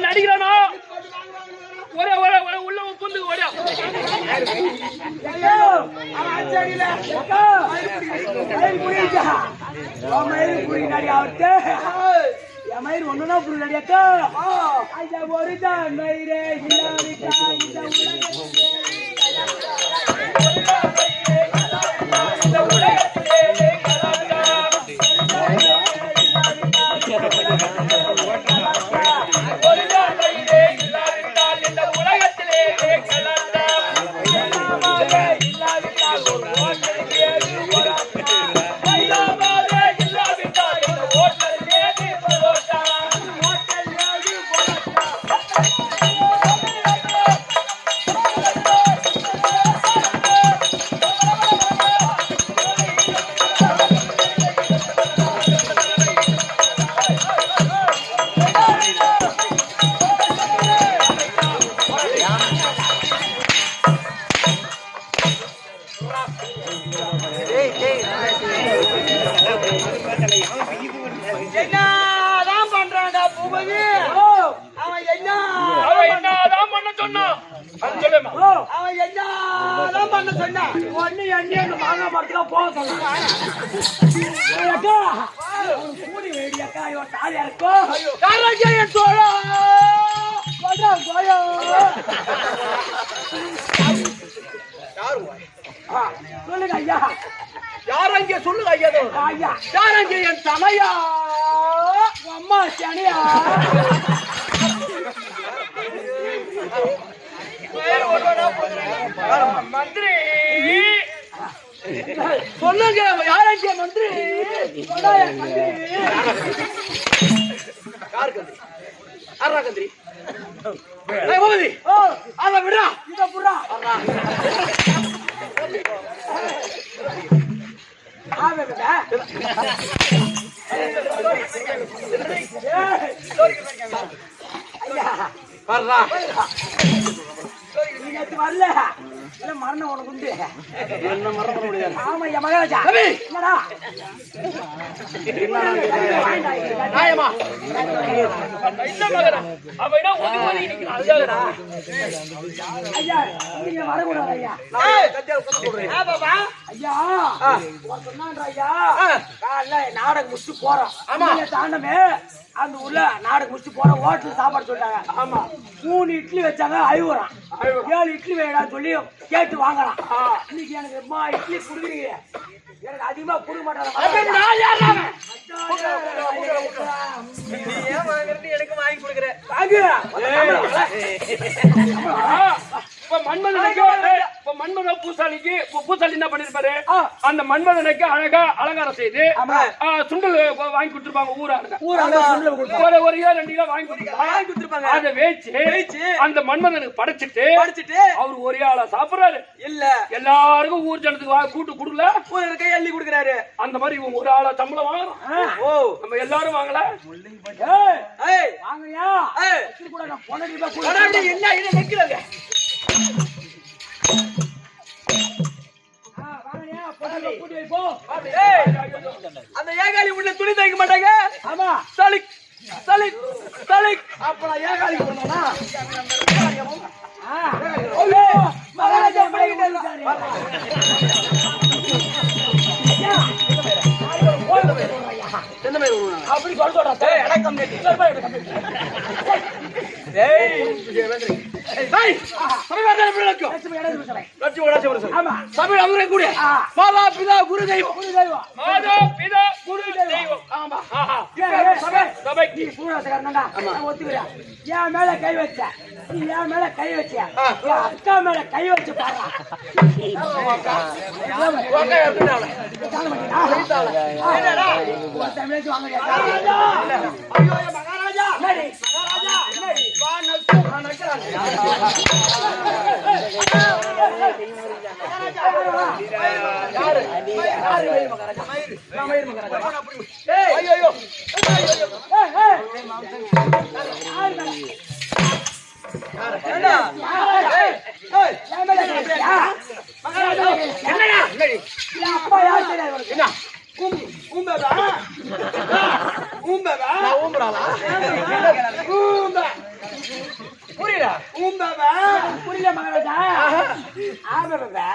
அடிக்கிறானோ ஒரே உள்ள புந்து ஓடியா மயிர் ஒண்ணுனா புரியாக்கா ஒரு தான் மயிரே என்னதான் பண்றாங்க பூபதி? அவன் என்னதான் பண்ண சொன்னான்? அவன் என்னதான் பண்ண சொன்னான்? ஒண்ணு எண்ணி அந்த மாங்காய் மரத்துல போக சொன்னான். கூடி வேடியாக்கா இவன் தாலியா இருக்கும். என் தோழா சொல்லுங்க ஐயா. யார் அங்கே சொல்லுங்க ஐயா. ஐயா யார் அங்கே? என் தமையா அம்மா சனியா மந்திரி சொல்லுங்க. யார் அங்கே மந்திரி? யாரு கந்திரி? யாரா கந்திரி? பூபதி அத விடா. இத புறா வரல மரணம் உனக்கு உண்டு. என்ன மரணம் பண்ண முடியாது. ஆமா ஐயா மகாராஜா. என்னடா நியாயமா இல்ல மகனா? அவனா ஒதுங்கி நிக்கிறான். ஐயா நீங்க வரக்கூடாது ஐயா. பாபா ஐயா சொன்னான் ஐயா. காலைல நாடகம் முடிச்சு போறோம். தாண்டமே அந்த ஊர்ல நாடகம் முடிச்சு போறோம். ஹோட்டல் சாப்பாடு சொல்லிட்டாங்க. ஆமா 3 இட்லி வச்சாங்க. 7 இட்லி வேடா சொல்லி கேட்டு வாங்கலாம். இன்னைக்கு எனக்கு இட்லி குடுக்குறீங்க. எனக்கு அதிகமா கொடுக்க மாட்டாங்க. எனக்கு வாங்கி கொடுக்குறேன். மன்மத பூசாலிக்கு பூசாலி என்ன பண்ணிருப்பாரு? அந்த மன்மதனுக்கு அழகா அலங்காரம் செய்து சுண்டல் வாங்கி கொடுத்துருப்பாங்க. ஊராளுங்க ஒரு 2 கிலோ வாங்கி கொடுத்துருப்பாங்க. அதை வேச்சு அந்த மன்மதனுக்கு படைச்சிட்டு அவரு ஒரே ஆளா சாப்பிடுறாரு. இல்ல எல்லாருக்கும் ஊர் ஜனத்துக்கு கூட்டு கொடுக்கல. ஊருக்கு எள்ளி கொடுக்குறாரு. அந்த மாதிரி இவங்க ஒரு ஆளா சம்பளம் வாங்குறோம். ஓ நம்ம எல்லாரும் வாங்கல. வாங்கயா என்ன இதை வைக்கிறாங்க. அந்த ஏகாலி உள்ள துணி தைக்க மாட்டாங்க. ஆமா சலிக் சலிக் சலிக். அப்ப ஏகாலி பண்ணா மகாராஜா அப்படி சொல்றா. டேய், சபை வார்த்தை விளக்கம். லட்சுமி இடது சபை. லட்சுமி கடாட்சி வருது. ஆமா. சபையில் அமரவே கூடிய ஆ. மாதா பிதா குரு தெய்வம். குரு தெய்வம். மாதா பிதா குரு தெய்வம். ஆமா. ஆஹா. சபை சபை நீ பூராசக்காரன்டா. நான் ஒத்துக்கிறேன். என் மேல கை வச்ச. நீ என் மேல கை வச்ச. என் அக்கா மேல கை வச்சு பாரு. வாங்க எடுத்துட்டு அவளை. தமிழ் வாங்க. ஐயோ மகாராஜா. என்னடி? என்னடி? வா நக்கு நக்குறாங்க. யாரு? யாரு மகாராஜா? மயிர் மகாராஜா. ஏய் ஐயோ ஐயோ. என்னடா? ஏய் ஏய் மகாராஜா. என்னடா? என்னடி? அப்பா யார் தெரியாது உனக்கு? என்ன? ஊம்பதா? ஊம்பதா? நான் ஊம்பறாளா? ஊம்ப. புரியல. ஊம்பதா? புரியல மகாராஜா. ஆபபா.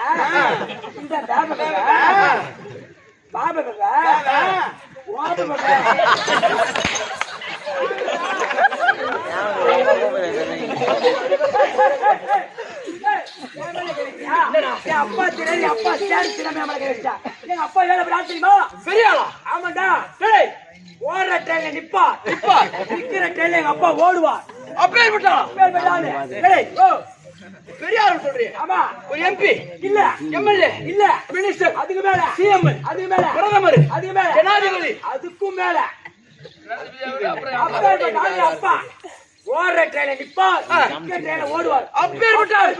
இந்த தாபபா. பாபபா. வாபபா. என் அப்பா தெரியாது. அப்பா சேரு திறமை மேல கை வச்சா. எங்க அப்பா வேலை விளையாட தெரியுமா? பெரியாளா? ஆமாண்டா. டேய் ஓடுற ட்ரெயின்ல நிப்பா. நிக்கிற ட்ரெயின்ல எங்க அப்பா ஓடுவா. அப்பே விட்டா. பெரியார் சொல்றீ? ஆமா. ஒரு எம்பி இல்ல. எம்எல்ஏ இல்ல. மினிஸ்டர் அதுக்கு மேல சிஎம் அதுக்கு மேல பிரதமர் அதுக்கு மேல ஜனாதிபதி அதுக்கும் மேல அப்பா ஓடுற ட்ரெயின்ல நிப்பா. நிக்கிற ட்ரெயின்ல ஓடுவார். அப்பேர் விட்டார்.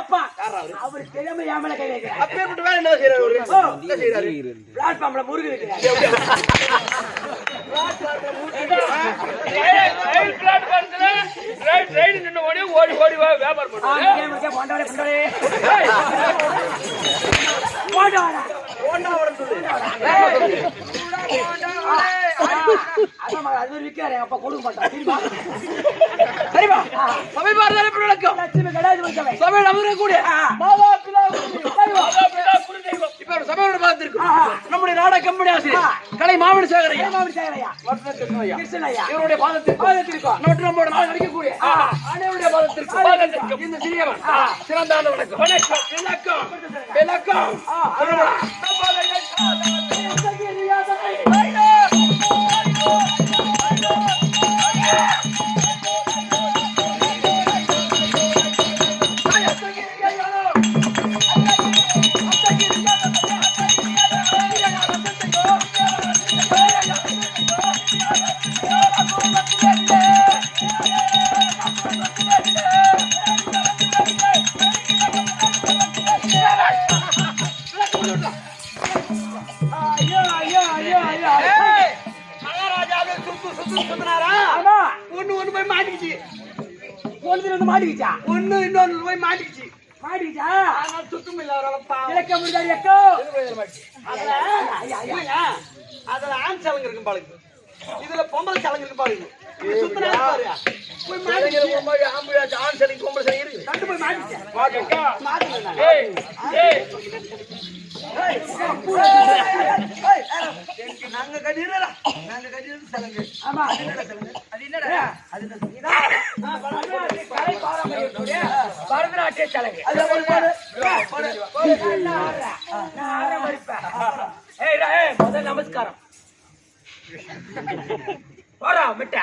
அப்பா அவரு தெரியாம என் மேல கை வைக்கிறார். அப்பேர் விட்டு வேலை என்ன செய்யறாரு? என்ன செய்யறாரு? பிளாட்ஃபார்ம்ல முருகு வைக்கிறார். ரயில் பிளாட்ஃபார்ம்ல ட்ரெயின் நின்னு ஓடி ஓடி ஓடி வியாபாரம் பண்ணுவாங்க. போண்டவரே போண்டவரே ஏய் போண்டவரே ஓண்டவரன் சொல்லு. அதான் அது ஒரு விக்காரு. அப்பா கொடுக்க மாட்டான். சரிமா? சபை பார்த்தாலே விளக்கம். லட்சுமி கடாது சபை. சபையில் அமரவே கூடிய மாதா பிதா குரு தெய்வம். மாதா பிதா குரு தெய்வம். இப்ப ஒரு சபையோட பார்த்திருக்கோம். நம்முடைய நாடக கம்பெனி ஆசிரியர் கலை மாமணி சேகரையா கிருஷ்ணய்யா இவருடைய பாதத்திற்கும் நம்மோட நாள் நடிக்கக்கூடிய அனைவருடைய பாதத்திற்கும் இந்த சிறியவன் சிறந்த வணக்கம். வணக்கம். விளக்கம். விளக்கம். மகாராஜாவே சுத்து சுத்து சுத்தினாரா? ஒண்ணு போய் மாட்டிக்கிச்சு. மாட்டிக்கிச்சா? ஒண்ணு இன்னொன்னு போய் மாட்டிக்கிச்சு. மாட்டிக்கிச்சா? ஆனா சுத்தம் இல்ல அவரால் இலக்க முடியாது எக்கோ. அதுல ஆண் சலங்கு இருக்கும் பாருங்க. இதுல பொம்பளை சலங்கு இருக்கும் பாருங்க. இது சுத்தினா பாரு. போய் மாட்டிக்கிச்சு. ஆம்பளை ஆண் சலங்கு பொம்பளை சலங்கு இருக்கு. ரெண்டு போய் மாட்டிக்கிச்சு. மாட்டிக்கா. ஏய் ஏய் நாங்க கட்டிடுறா. நாங்க கட்டிடுறது சலங்கு. ஆமா. அது என்னடா? அது கலை பாரம்பரியத்துடைய பரதநாட்டிய சலங்கை. அதுல போடு போடு. முதல் நமஸ்காரம். போறா மிட்ட.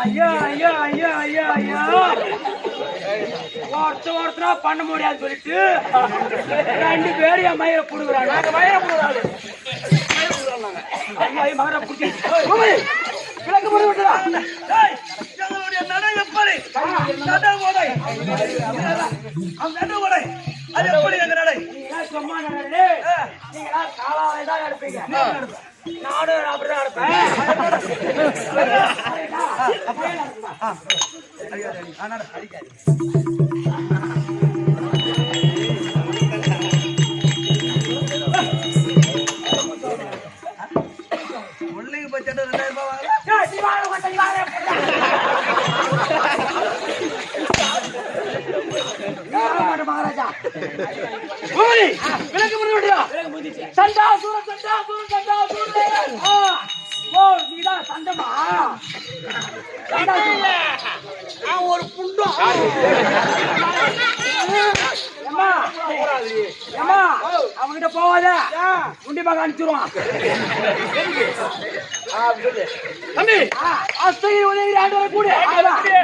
ஐயோ ஐயோ ஐயோ ஐயோ ஐயோ ஒருத்தரா பண்ண முடியாது சொல்லிட்டு ரெண்டு பேரும் என் மயிரை புடுங்குறாங்க. நாங்க மயிரை புடுறாங்க. ஐயோ மகரை புடிச்சு விளக்கு போட்டு விட்டுறா. எங்களுடைய நடை எப்படி? நட ஓடை. அந்த நட ஓடை அது எப்படி எங்க நடை? நீங்க சும்மா நடந்து நீங்க காலால தான் எடுப்பீங்க. நானும் அப்படிதான் எடுப்பேன். அப்படியே நடக்குமா? முள்ளைக்கு பச்சை 2000 ரூபாய் வாங்கலாம். மகாராஜா விளக்கு முடியா சண்டா சூரன் சண்டா சூரன் சண்டா சூரன். ஓ நீதான் சண்டமா? சண்டா சூரன் ஒரு புண்டம். ஏம்மா ஏம்மா அவங்கிட்ட போவாத, குண்டி மகன் அனுப்பிச்சிருவான். தம்பி அஸ்தகிரி உதயகிரி ஆண்டவரை கூட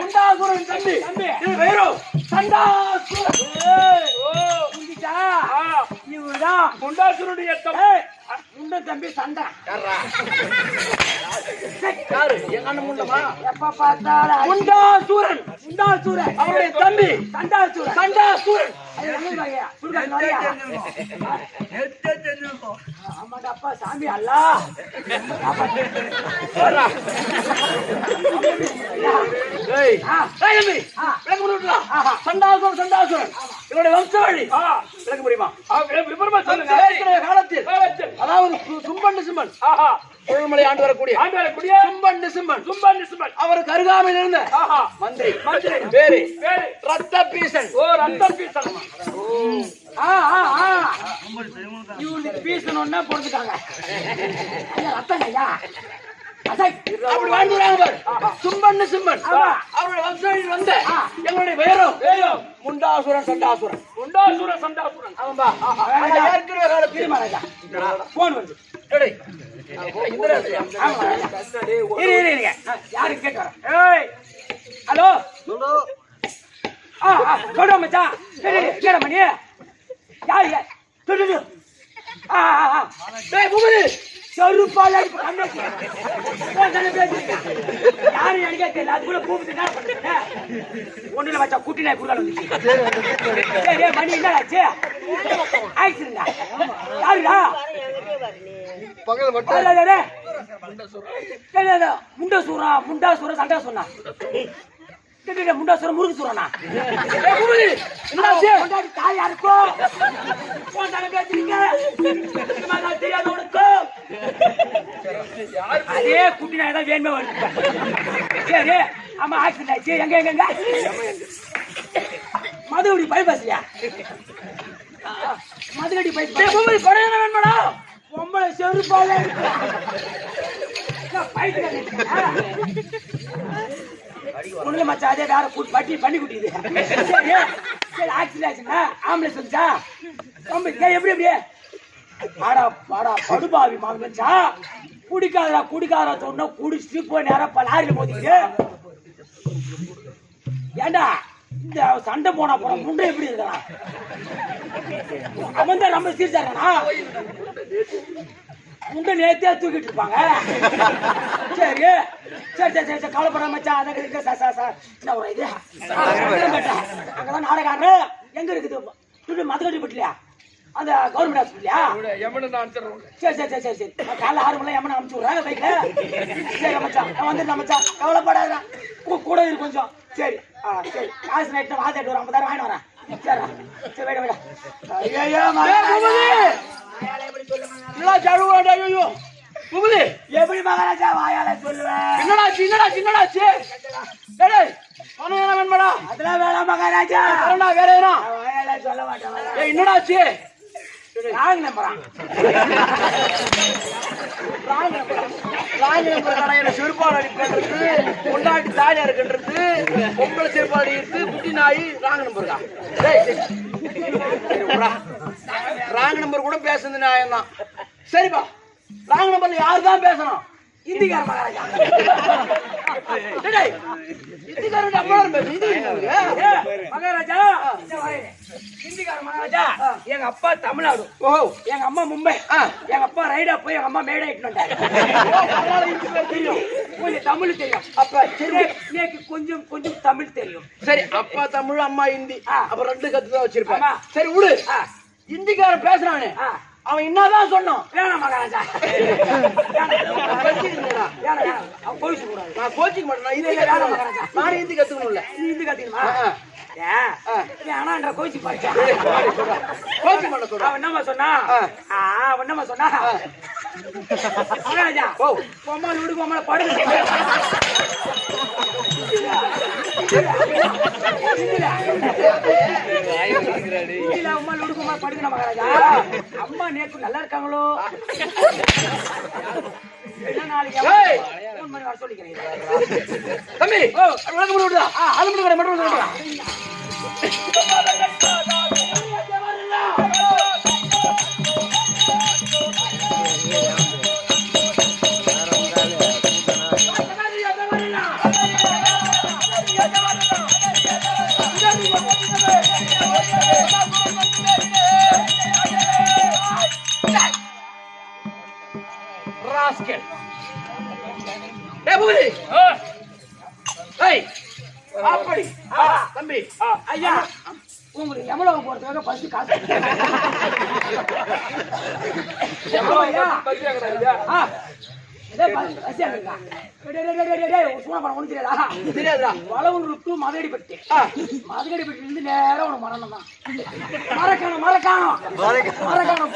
குண்டாசுரன் தம்பி இது வேறு சண்டாசுரன். புரிஞ்சுச்சா? இவருதான் குண்டாசுரனுடைய முண்ட தம்பி சண்டை. யாரு எங்க அண்ணன் முண்டமா? எப்ப பார்த்தாலும் குண்டாசுரன் குண்டாசுரன் அவருடைய தம்பி சண்டாசுரன் சண்டாசுரன். ஆமாடா அப்பா சாமி அல்ல. சண்டாசுரன் சண்டாசுரன் இவருடைய வம்சாவளி விளக்க முடியுமா? விபரமா சொல்லுங்க. காலத்தில் அதாவது சும்பன் சிம்பன் கொழுமலை ஆண்டு வரக்கூடிய சும்பன் சிம்பன் அவருக்கு அருகாமையில் இருந்த மந்திரி பேரு ரத்த பீசன். ஓ ரத்த பீசன். இவனுக்கு பீசணும்னா போட்டுட்டாங்க. ரத்தம் ஐயா அப்படி வாழ்ந்துறாங்க பாரு. சும்பன் சிம்பன் அவருடைய வம்சாவளியில் வந்த எங்களுடைய பேரும் முண்டாசுரன் சண்டாசுரன். முண்டாசுரன் சண்டாசுரன் அவன்பா ஏற்கனவே கால திருமணம் போன் வந்து யாரு கேட்டு வர? ஹலோ சொல்ற மச்சான். கேட மணி யாரு செருப்பால யாரு எனக்கு தெரியல. அது கூட கூப்பிட்டு என்ன பண்ணுறேன் ஒண்ணுல வச்சா குட்டில குறுகால வந்துச்சு. மணி என்ன ஆச்சு? ஆயிடுச்சுங்களா? யாருடா? முண்டா சூரா சண்டா சொன்னா முண்டா சூர முருகு சூரனா தாயா இருக்கும் தெரியாத உனக்கு. அதே குட்டி நான் ஏதாவது வேணுமே வந்து. சரி ஆமா ஆக்சிடென்ட் ஆயிடுச்சு. எங்க எங்க மதுகுடி பைபாஸ்லையா? மதுகடி பைபாஸ் குறையான வேணுமாடா? பொம்பளை செருப்பால ஒண்ணுல மச்சா அதே வேற பட்டி பண்ணி குட்டிது. சரி சரி ஆக்சிடென்ட் ஆச்சுன்னா ஆம்புலன்ஸ் வந்துச்சா? எப்படி எப்படி பாடா பாடா படுபாவி மாவு வச்சா குடிக்காத சொன்னா குடிச்சுட்டு போய் நேரம் லாரியில மோதிட்டு. ஏண்டா இந்த சண்டை போனா போற முண்டை எப்படி இருக்கலாம்? அவன் தான் நம்ம சீர்ச்சானா முண்டை நேத்தே தூக்கிட்டு இருப்பாங்க. சரி சரி சரி சரி கவலைப்படாம மச்சான். அதை என்ன ஒரு இது அங்கதான் நாடகாரு எங்க இருக்குது? மதுக்கட்டி பட்டிலையா? அந்த கவர்மெண்ட் ஹாஸ்பிட்டலியா? சரி சரி சரி சரி சரி காலைல 6 மணி எம்மனை அனுப்பிச்சு விடுறேன் பைக்ல. சரி மச்சான் வந்துட்டேன் மச்சான் கவலைப்படாத கூட இருக்கு கொஞ்சம். சரி சரி காசு நைட்டு வாத்திட்டு வர 50,000 வாங்கி வரேன். சரி சரி வேட வேட. எப்படி மகாராஜா வாயால சொல்லுவேன்? என்னடாச்சு என்னடாச்சு என்னடாச்சு? அதெல்லாம் வேணாம் மகாராஜா. வேற ஏன்னா வாயால சொல்ல மாட்டேன். என்னடாச்சு? ராங் நம்பரான் செருப்பாடு அடிப்பது கொண்டாட்டி தாலியா இருக்குன்றது பொங்கல் செருப்பாடு எடுத்து குட்டி நாய் ராங் நம்பர் தான். ராங் நம்பர் கூட பேசுறது நியாயம் தான். சரிப்பா ராங் நம்பர்ல யாரு தான் பேசணும்? இந்திக்கார மகாராஜா. இந்திக்காரன் அம்மாவும் பேசு மகாராஜா ஹிந்திக்கார மகாராஜா எங்க அப்பா தமிழ்நாடு எங்க அம்மா மும்பை எங்க அப்பா ரைடா போய் எங்க அம்மா மேடை தெரியும் கொஞ்சம் தமிழ் தெரியும் அப்ப எனக்கு கொஞ்சம் கொஞ்சம் தமிழ் தெரியும் சரி அப்பா தமிழ் அம்மா ஹிந்தி அப்ப ரெண்டு கத்துதான் வச்சிருப்பாங்க சரி விடு இந்திக்காரன் பேசுறானே அவன் என்னதான் சொன்னான் வேணாம் மகாராஜா அவன் கோவிச்சு கூடாது நான் கோச்சிக்க மாட்டேன் நானும் ஹிந்தி கத்துக்கணும்ல நீ ஹிந்தி கத்துக்கணுமா ஆனா கோச்சு பாய்ச்சா கோச்சிக்க மாட்டேன் சொல்றேன் அவன் என்னமா சொன்னா அவன் என்னமா சொன்னா மகாராஜா பொம்மாள் விடு பொம்மாள படுங்க அம்மா விடுக்குமா படுங்க மகாராஜா அம்மா நேற்று நல்லா இருக்காங்களோ நாளைக்கு சொல்லிக்கிறேன் தம்பி விளக்கம் விடுதா அது மட்டும் கடை மட்டும் சொல்றேன் அப்படி தம்பி ஐயா உங்களுக்கு எவ்வளவு போறதுக்காக பஸ் காசு தெரியாதுடா வளவுரு மதகடிப்பட்டு மதகடிப்பட்டு இருந்து நேரம் உனக்கு மரணம் தான் மரக்காணம்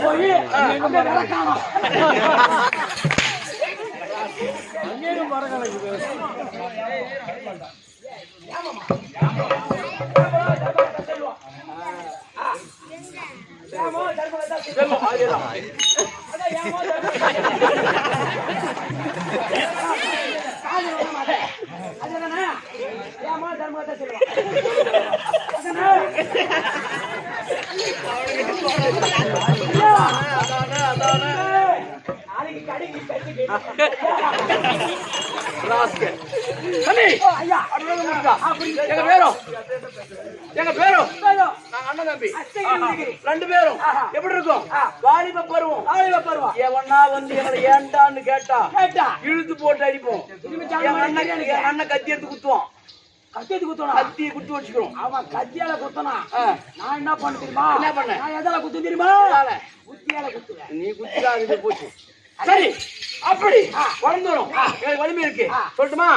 போய் விளக்கானோம் எங்க பேரும் அண்ணன் தம்பி ரெண்டு பேரும் எப்படி இருக்கும் வாலிப பருவம் எவனா வந்து எங்களை ஏண்டான்னு கேட்டா இழுத்து போட்டு அடிப்போம் அண்ணன் கத்தி எடுத்து குத்துவோம் கத்தியை குத்து வச்சுக்கிறோம் அவன் கத்தியால குத்தனா நான் என்ன பண்ண தெரியுமா என்ன பண்ண நான் எதால குத்து தெரியுமா குத்தியால குத்துவேன் நீ குத்தியா போச்சு சரி அப்படி வளர்ந்துரும் வலிமை இருக்கு சொல்லட்டுமா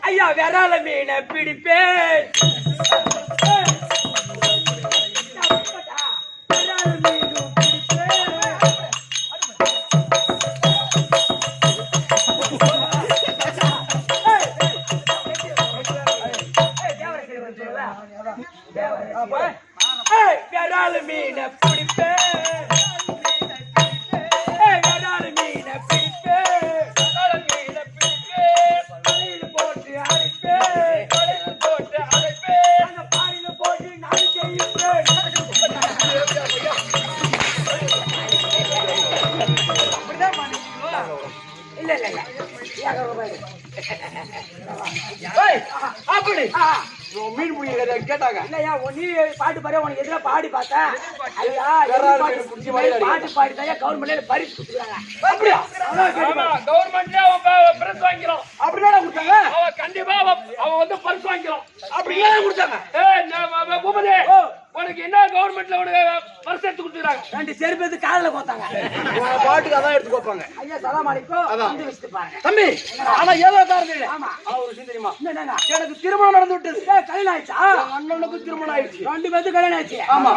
ஐயா விரால மீனை பிடிப்பேன் விரால மீனை பிடிப்பேன் அப்படி மீன் பிடிக்கிற கேட்டாங்க இல்லையா நீ பாட்டு பாரு உனக்கு எதிராக பாடி பார்த்தேன் ஐயா பாட்டு பாடி தான் கவர்மெண்ட்ல பரிசு கொடுத்துருக்காங்க அப்படியா கவர்மெண்ட்ல பரிசு வாங்கிக்கிறோம் அப்படின்னா கொடுத்தாங்க அவன் கண்டிப்பா அவன் வந்து பரிசு வாங்கிக்கிறோம் அப்படின்னா கொடுத்தாங்க பூபதி உனக்கு என்ன கவர்மெண்ட்ல உனக்கு பரிசு எடுத்து கொடுத்துறாங்க. 2 செருப்பு எடுத்து காதுல கோத்தாங்க. உங்க பாட்டுக்கு அதான் எடுத்து கோப்பாங்க. ஐயா சலாம் அலைக்கும். அதான். வந்து வச்சிட்டு பாருங்க. தம்பி ஆனா ஏதோ காரணம் இல்ல. ஆமா. ஆனா ஒரு விஷயம் தெரியுமா? என்னங்க? எனக்கு திருமணம் நடந்து விட்டது. கல்யாணம் ஆயிடுச்சா? என் அண்ணனுக்கு திருமணம் ஆயிடுச்சு. 2 பேருக்கு கல்யாணம் ஆயிடுச்சு. ஆமா.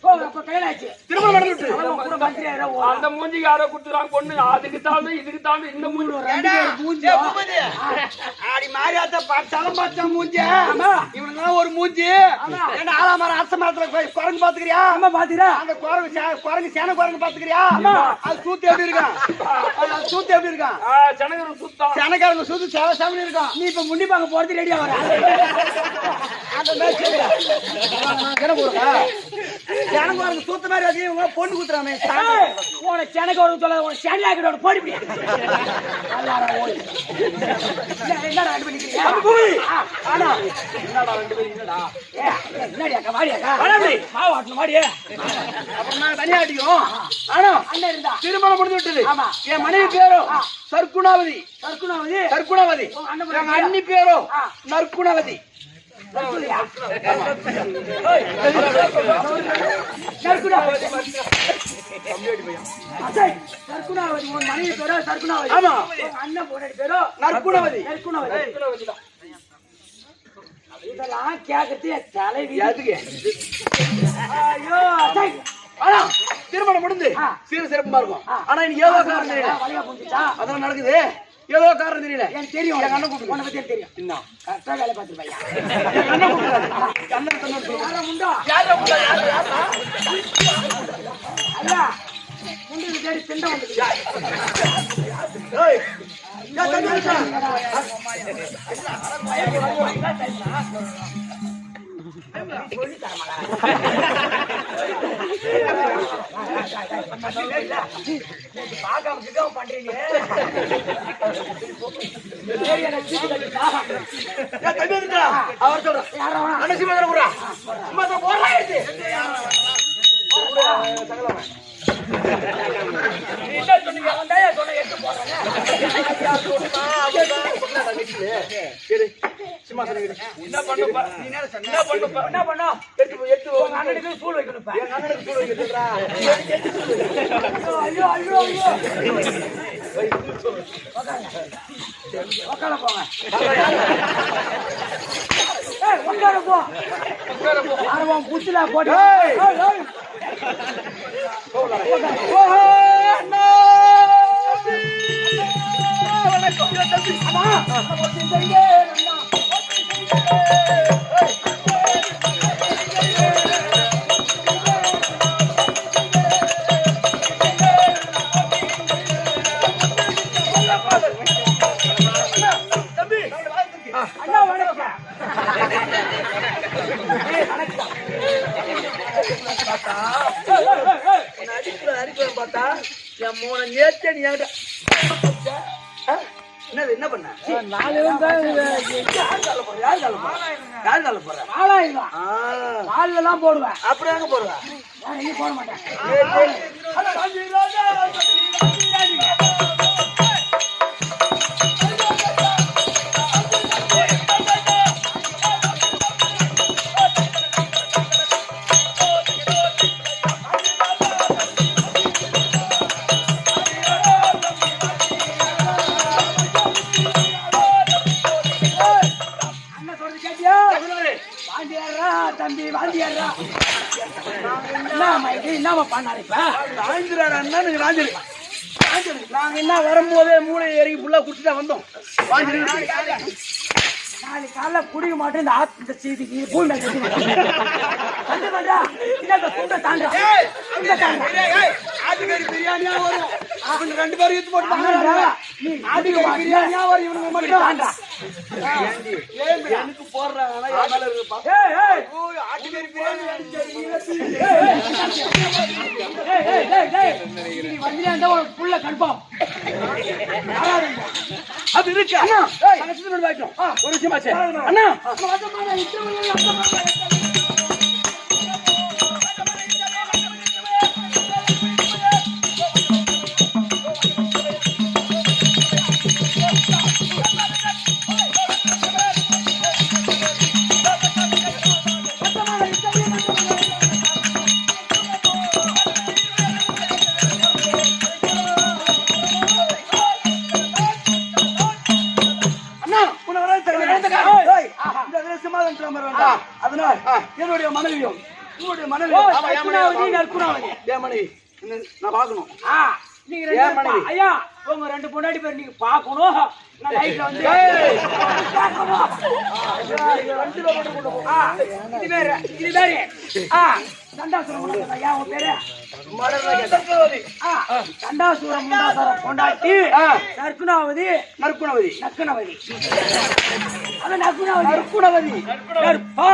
ஓ அப்ப கல்யாணம் ஆயிடுச்சு. திருமணம் நடந்து விட்டது. அவன் கூட மந்திரி ஆயிரா ஓ. அந்த மூஞ்சிக்கு யாரோ கொடுத்துறாங்க பொண்ணு. அதுக்கு தாண்டி இதுக்கு தாண்டி இந்த மூஞ்சி 2 பேர் மூஞ்சி. ஆடி மாரியாத்த பச்சலம் பச்ச மூஞ்சி. ஆமா. இவனுங்க ஒரு மூஞ்சி. ஆமா. என்ன ஆலாமர அரச மரத்துல குரங்கு பாத்துக்கறியா? ஆமா பாத்தீரா? அந்த குரங்கு சேன குரங்கு பாத்துக்கறியா? அது சூத்து எப்படி இருக்கான்? அது சூத்து எப்படி இருக்கான்? ஜனகர் சுத்தம். சேனக்காரங்க சூத்து சேவ சாமி இருக்கான். நீ இப்ப முண்டி பாக்க போறது ரெடியா வர. அந்த மேட்ச் என்ன போறா? சேனக்காரங்க சூத்து மாதிரி அது இவங்க பொண்ணு குத்துறாமே. உன செனக்கு ஒரு சொல்ல உன செனியாக்கிட்ட போடி பிடி. அல்லாஹ் ஓய். என்னடா ரெண்டு பண்ணிக்கிறீங்க? ஆனா என்னடா ரெண்டு பேரும் என்னடா? என்னடி அக்கா வாடி அக்கா. வாடி. மாவு ஆட்டணும் வாடி. அப்புறம் நான் தனியா அடிக்கும். ஆனா அண்ணன் இருந்தா. திருமணம் முடிஞ்சு விட்டது. ஆமா. என் மனைவி பேரும் சர்க்குணாவதி. சர்க்குணாவதி. சர்க்குணாவதி. எங்க அண்ணி பேரும் நற்குணவதி. சர்க்குணாவதி உன் மனைவி பேரோ சர்க்குணாவதி. ஆமா. அண்ணன் பொண்ணு பேரோ நற்குணவதி. நற்குணவதி. இதெல்லாம் கேட்கறது தலைவி. எதுக்கு? ஐயோ அசை. ஆனா திருமணம் முடிந்து சீர சிறப்பா இருக்கும். ஆனா இன்னைக்கு ஏதோ காரணம் தெரியல. வழியா புடிச்சா அதெல்லாம் நடக்குது. ஏதோ காரணம் தெரியல. எனக்கு தெரியும். எங்க அண்ணன் கூப்பிட்டு உன்னை பத்தி எனக்கு தெரியும். இன்னும் கரெக்டா வேலை பார்த்துருப்பையா. எங்க அண்ணன் கூப்பிடுறாரு. எங்க அண்ணன் சொன்னாரு சொல்லுங்க. யாரா முண்டா? ஐயா முண்டுக்கு தேடி திண்ட வந்துச்சு. ஏய் யா தம்பி இருக்கா? பாக்காம கிட்டாம பண்றீங்க. சரி எனக்கு சீட்டு கட்டிட்டா. யா தம்பி இருக்கா? அவர் சொல்றா. யாரா வா? அண்ணன் சிமா போறா. சும்மா தான் போறா எடுத்து. என்ன சொன்னீங்க? அவன் தான் சொன்ன எடுத்து போறானே. ஐயா சொன்னா அவதான் கேளு. சும்மா சொல்லுங்க. என்ன பண்ணுப்பா? நீ என்ன சொன்ன? என்ன பண்ணுப்பா? என்ன பண்ணா? எடுத்து உங்க அண்ணனுக்கு சூடு வைக்கணும்ப்பா. எங்க அண்ணனுக்கு சூடு வைக்கிறதுடா. ஐயோ ஐயோ ஐயோ. உட்கார போங்க. ஏய் உட்கார போ. ஆரம்பம் புத்துல போடு. ஏய். ஏய் ஏய். ஓஹோ அண்ணா. வணக்கம் யா தம்பி. அம்மா ஒத்திங்க அண்ணா. தம்பி அண்ணா வணக்கம். ஏய் வணக்கம். அடிக்கிறேன் பார்த்தா என் மூணு நேற்று நீ என்கிட்ட என்னது என்ன பண்ண? நாலு தான் யார் கால போற? யார் கால போற? ஆளாயிரம் கால்ல எல்லாம் போடுவேன். அப்படி அங்க போடுவா? நான் எங்கேயும் போட மாட்டேன். அண்ணன் சொல்றது கேட்டியா? வாந்தியாரா தம்பி வாந்தியாரா. என்னம்மா இது என்னம்மா பண்ணாரு இப்ப? ராஜிராடா அண்ணா நீங்க ராஜிரு. நாங்க என்ன வரும்போதே மூளை ஏறி ஃபுல்லா குடிச்சுட்டா வந்தோம். ராஜிரு நாளைக்கு காலைல குடிக்க மாட்டேன். இந்த இந்த செய்திக்கு பூண்டை கட்டி பண்றா. இந்த பூண்டை தாண்டா. ஆட்டுக்கறி பிரியாணியா வரும். அவங்க ரெண்டு பேரும் எடுத்து போட்டு நீ ஆட்டுக்கு பிரியாணியா வரும். இவனுங்க மட்டும் தாண்டா. எனக்கு போடுறாங்க ஆனா என் மேல இருக்குப்பா. ஏய் ஏய் ஆட்டுக்கறி பிரியாணி நீ வந்தியா இருந்தா உனக்கு புள்ள கன்ஃபார்ம். அது இருக்கு அண்ணா. ஒரு விஷயமாச்சு அண்ணா. அண்ணா சிம்மாதனம் வேண்டாம். அதனால் என்னுடைய மனைவியும் உங்களுடைய மனைவி நற்குணாவதி மனைவி நான் பார்க்கணும். நீங்க ரெண்டு ஐயா உங்க ரெண்டு பொண்டாட்டி பேர் நீங்க பாக்கணும். நான் லைட்ல வந்து இது பேரு தண்டாசுரம் ஐயா உங்க பேரு தண்டாசுரம் பொண்டாட்டி நற்குணாவதி நற்குணவதி நற்குணவதி அது நற்குணவதி நற்குணவதி நற்பா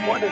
போட்டு